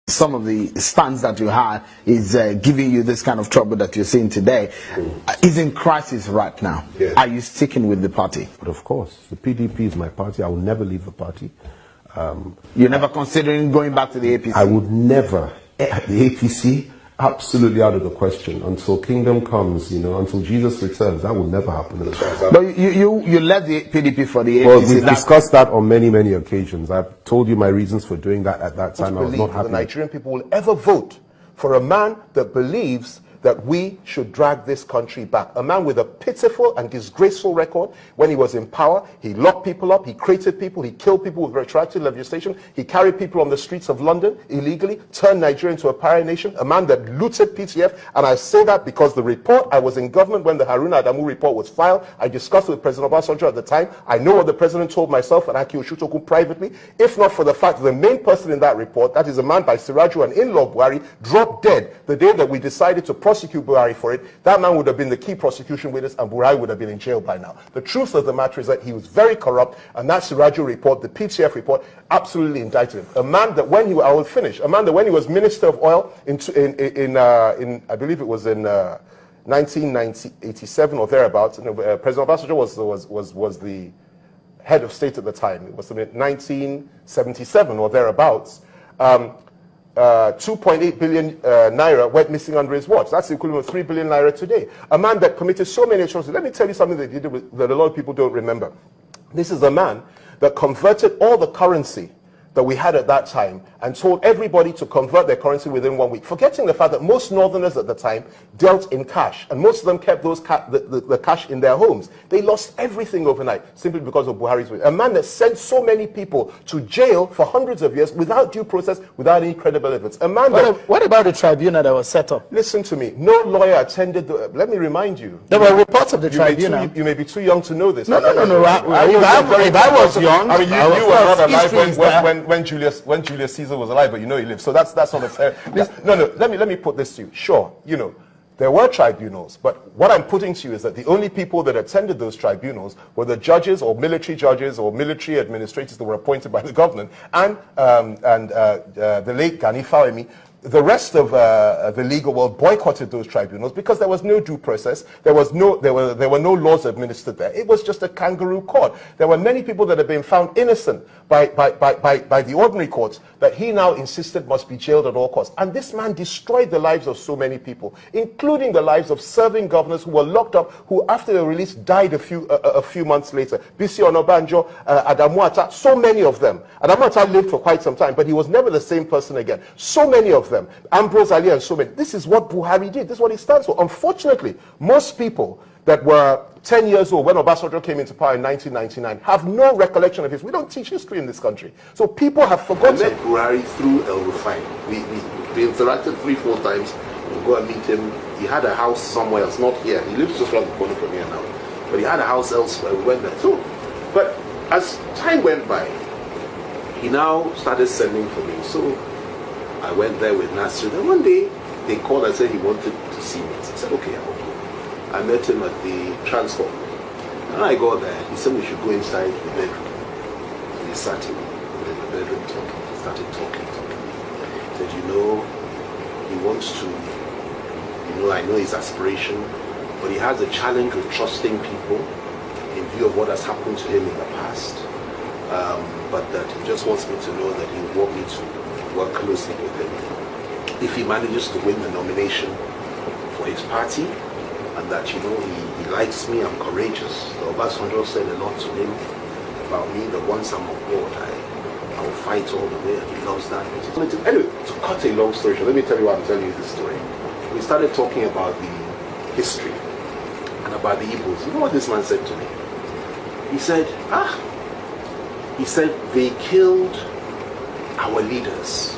some of the stands that you had is giving you this kind of trouble that you're seeing today is in crisis right now. Yes. Are you sticking with the party? But of course, the PDP is my party. I will never leave the party. You're never considering going back to the APC? I would never. The APC, absolutely out of the question. Until kingdom comes, until Jesus returns, that will never happen. But you left the PDP for the APC. Well, we've discussed that on many, many occasions. I've told you my reasons for doing that at that time. I was not happy. The Nigerian people will ever vote for a man that believes that we should drag this country back. A man with a pitiful and disgraceful record. When he was in power, he locked people up, he created people, he killed people with retroactive legislation, he carried people on the streets of London illegally, turned Nigeria into a pariah nation, a man that looted PTF. And I say that because the report, I was in government when the Haruna Adamu report was filed. I discussed it with President Obasanjo at the time. I know what the president told myself and Aki Oshutoku privately. If not for the fact that the main person in that report, that is a man by Siraju and in-law Buhari, dropped dead the day that we decided to prosecute Buhari for it, that man would have been the key prosecution witness and Buhari would have been in jail by now. The truth of the matter is that he was very corrupt, and that Siraju report, the PTF report, absolutely indicted him. A man that when he, I will finish, a man that when he was Minister of Oil in I believe it was in 1987 or thereabouts, President Obasanjo was the head of state at the time. It was in 1977 or thereabouts. 2.8 billion naira went missing under his watch. That's the equivalent of 3 billion naira today. A man that committed so many atrocities. Let me tell you something that he did that a lot of people don't remember. This is a man that converted all the currency that we had at that time and told everybody to convert their currency within 1 week, forgetting the fact that most northerners at the time dealt in cash, and most of them kept those the cash in their homes. They lost everything overnight simply because of Buhari's way. A man that sent so many people to jail for hundreds of years without due process, without any credible evidence. A man what about the tribunal that was set up? Listen to me. No lawyer attended the... Let me remind you. There were reports of the tribunal. You may be too young to know this. No. If I was young, I mean, you were not alive when Julius Caesar was alive, but he lived. So that's not a fair... No. Let me put this to you. Sure, there were tribunals, but what I'm putting to you is that the only people that attended those tribunals were the judges or military administrators that were appointed by the government and the late Gani Fawemi. The rest of the legal world boycotted those tribunals because there was no due process. There were no laws administered there. It was just a kangaroo court. There were many people that had been found innocent by the ordinary courts that he now insisted must be jailed at all costs. And this man destroyed the lives of so many people, including the lives of serving governors who were locked up, who after their release died a few months later. Bisi Onabanjo, Adamu Atta, so many of them. Adamu Atta lived for quite some time, but he was never the same person again. So many of them. Ambrose Ali and so many. This is what Buhari did. This is what he stands for. Unfortunately, most people that were 10 years old when Obasanjo came into power in 1999 have no recollection of history. We don't teach history in this country. So people have forgotten. I met Buhari through El Rufai. We interacted 3-4 times. We'll go and meet him. He had a house somewhere else, not here. He lives just around the corner from here now. But he had a house elsewhere. We went there. So, but as time went by, he now started sending for me. So I went there with Nasty. Then one day, they called and said he wanted to see me. I said, okay, I'll go. I met him at the transport. And I got there. He said we should go inside the bedroom. We sat in the bedroom talking. He started talking. He said, he wants to, I know his aspiration, but he has a challenge with trusting people in view of what has happened to him in the past. But that he just wants me to know that he would want me to work closely with him if he manages to win the nomination for his party, and that he likes me, I'm courageous. The Obasanjo said a lot to him about me, that once I'm on board I will fight all the way, and he loves that. Anyway, to cut a long story short, let me tell you why I'm telling you this story. We started talking about the history and about the Igbos. You know what this man said to me? He said, they killed our leaders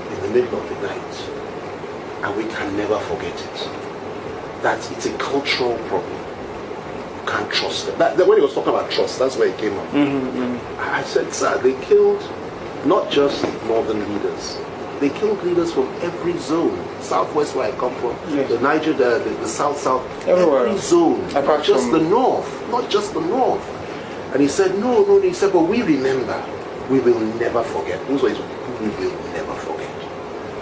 in the middle of the night, and we can never forget it. That it's a cultural problem. You can't trust them. When he was talking about trust, that's where it came up. I said, sir, they killed not just northern leaders. They killed leaders from every zone. Southwest, where I come from, yes. The Niger, the south, everywhere. Every zone. Not just the north. Not just the north. And he said, no. He said, but we remember. We will never forget. Those words, we will never forget.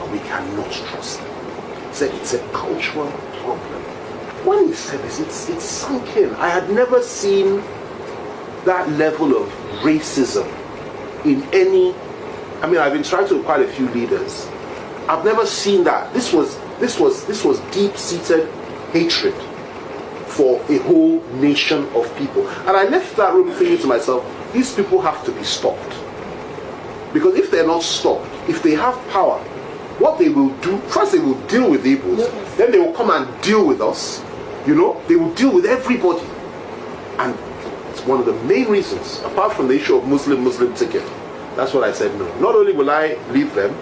and we cannot trust them. He said it's a cultural problem. When he said this, it's sunk in. I had never seen that level of racism in any. I mean, I've interacted with quite a few leaders. I've never seen that. This was deep-seated hatred for a whole nation of people. And I left that room thinking to myself, these people have to be stopped. Because if they're not stopped, if they have power, what they will do, first they will deal with the Igbos, then they will come and deal with us. You know, they will deal with everybody. And it's one of the main reasons, apart from the issue of Muslim ticket. That's what I said, no. Not only will I leave them,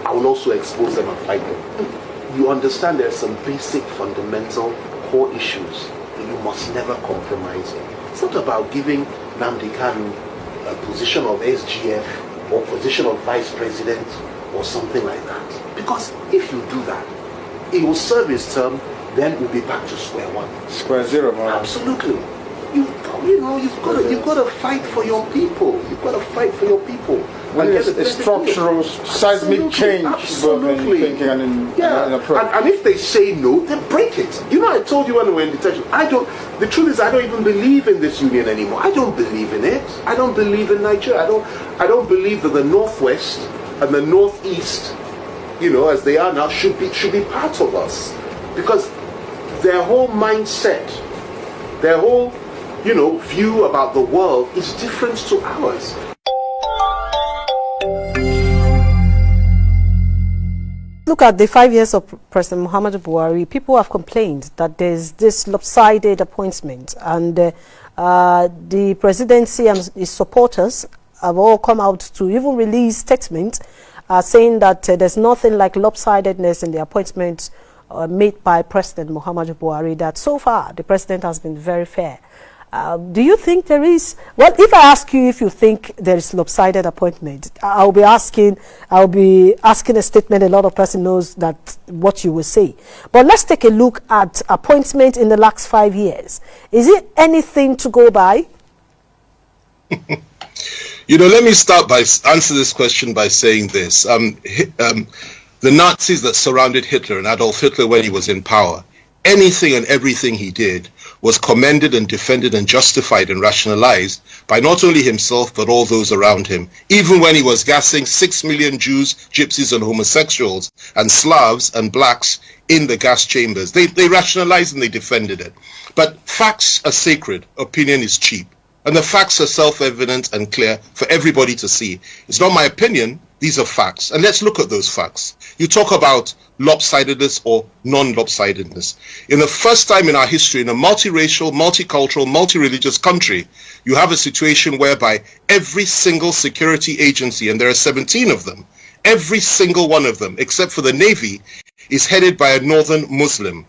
I will also expose them and fight them. You understand there are some basic, fundamental, core issues that you must never compromise on. It's not about giving Nnamdi Kanu a position of SGF or position of vice president or something like that. Because if you do that, he will serve his term, then we'll be back to square one. Square zero, man. Absolutely. You've got to fight for your people. You've got to fight for your people. And it's a structural, seismic change both in thinking and in approach. And if they say no, then break it. You know, I told you when we were in detention, the truth is I don't even believe in this union anymore. I don't believe in it. I don't believe in Nigeria. I don't believe that the Northwest and the Northeast, you know, as they are now, should be part of us. Because their whole mindset, their whole, you know, view about the world is different to ours. Look at the 5 years of President Muhammadu Buhari. People have complained that there's this lopsided appointment, and the presidency and its supporters have all come out to even release statements saying that there's nothing like lopsidedness in the appointments made by President Muhammadu Buhari, that so far the president has been very fair. Do you think there is? Well, if I ask you if you think there is lopsided appointment, I'll be asking a statement a lot of person knows that what you will say. But let's take a look at appointment in the last 5 years. Is it anything to go by? You know, let me start by answer this question by saying this. The Nazis that surrounded Hitler and Adolf Hitler when he was in power, anything and everything he did was commended and defended and justified and rationalized by not only himself but all those around him. Even when he was gassing 6 million Jews, gypsies and homosexuals and Slavs and blacks in the gas chambers, they rationalized and they defended it. But facts are sacred, opinion is cheap. And the facts are self-evident and clear for everybody to see. It's not my opinion, these are facts. And let's look at those facts. You talk about lopsidedness or non-lopsidedness. In the first time in our history, in a multiracial, multicultural, multi-religious country, you have a situation whereby every single security agency, and there are 17 of them, every single one of them, except for the Navy, is headed by a northern Muslim.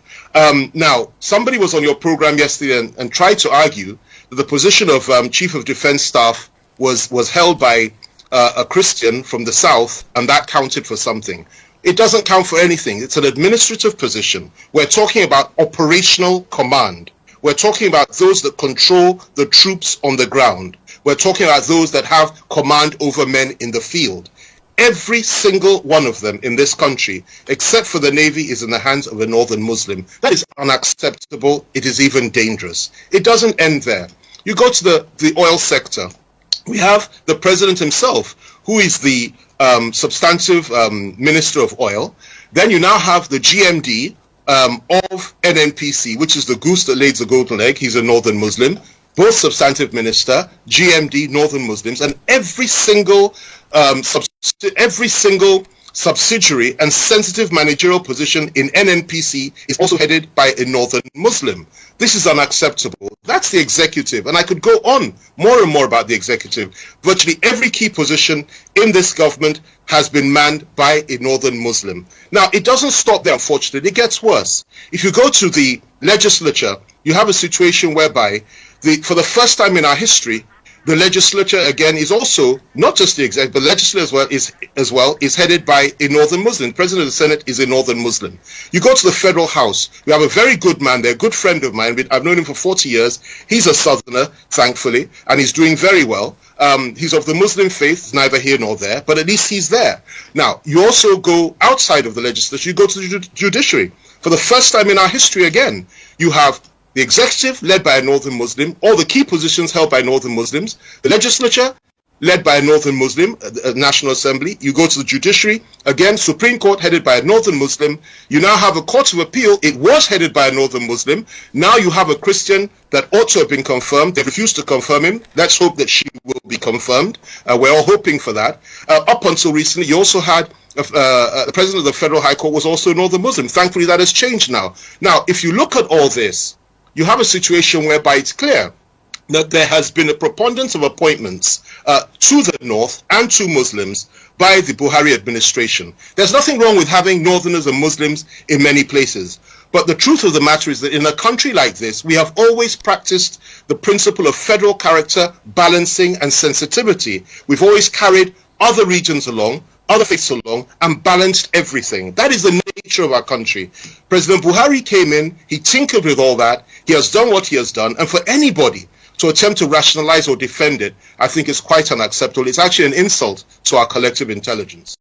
Now, somebody was on your program yesterday and tried to argue that the position of Chief of Defense Staff was held by a Christian from the South, and that counted for something. It doesn't count for anything. It's an administrative position. We're talking about operational command. We're talking about those that control the troops on the ground. We're talking about those that have command over men in the field. Every single one of them in this country, except for the Navy, is in the hands of a northern Muslim. That is unacceptable. It is even dangerous. It doesn't end there. You go to the oil sector. We have the president himself, who is the substantive minister of oil. Then you now have the GMD of NNPC, which is the goose that lays the golden egg. He's a northern Muslim. Both substantive minister, GMD, northern Muslims, and every single subsidiary and sensitive managerial position in NNPC is also headed by a northern Muslim. This is unacceptable. That's the executive, and I could go on more and more about the executive. Virtually every key position in this government has been manned by a northern Muslim. Now, it doesn't stop there, unfortunately. It gets worse. If you go to the legislature, you have a situation whereby for the first time in our history, the legislature, again, is also, not just the executive, but the legislature as well is headed by a northern Muslim. The president of the Senate is a northern Muslim. You go to the federal house, we have a very good man there, a good friend of mine. I've known him for 40 years. He's a southerner, thankfully, and he's doing very well. He's of the Muslim faith, neither here nor there, but at least he's there. Now, you also go outside of the legislature, you go to the judiciary. For the first time in our history again, you have the executive led by a Northern Muslim, all the key positions held by Northern Muslims, the legislature led by a Northern Muslim, National Assembly. You go to the judiciary, again, Supreme Court headed by a Northern Muslim. You now have a Court of Appeal. It was headed by a Northern Muslim. Now you have a Christian that ought to have been confirmed. They refused to confirm him. Let's hope that she will be confirmed. We're all hoping for that. Up until recently, you also had the President of the Federal High Court was also a Northern Muslim. Thankfully, that has changed now. Now, if you look at all this, you have a situation whereby it's clear that there has been a preponderance of appointments to the North and to Muslims by the Buhari administration. There's nothing wrong with having Northerners and Muslims in many places. But the truth of the matter is that in a country like this, we have always practiced the principle of federal character, balancing, and sensitivity. We've always carried other regions along, other faiths along, and balanced everything. That is the nature of our country. President Buhari came in, he tinkered with all that, he has done what he has done, and for anybody to attempt to rationalize or defend it, I think is quite unacceptable. It's actually an insult to our collective intelligence.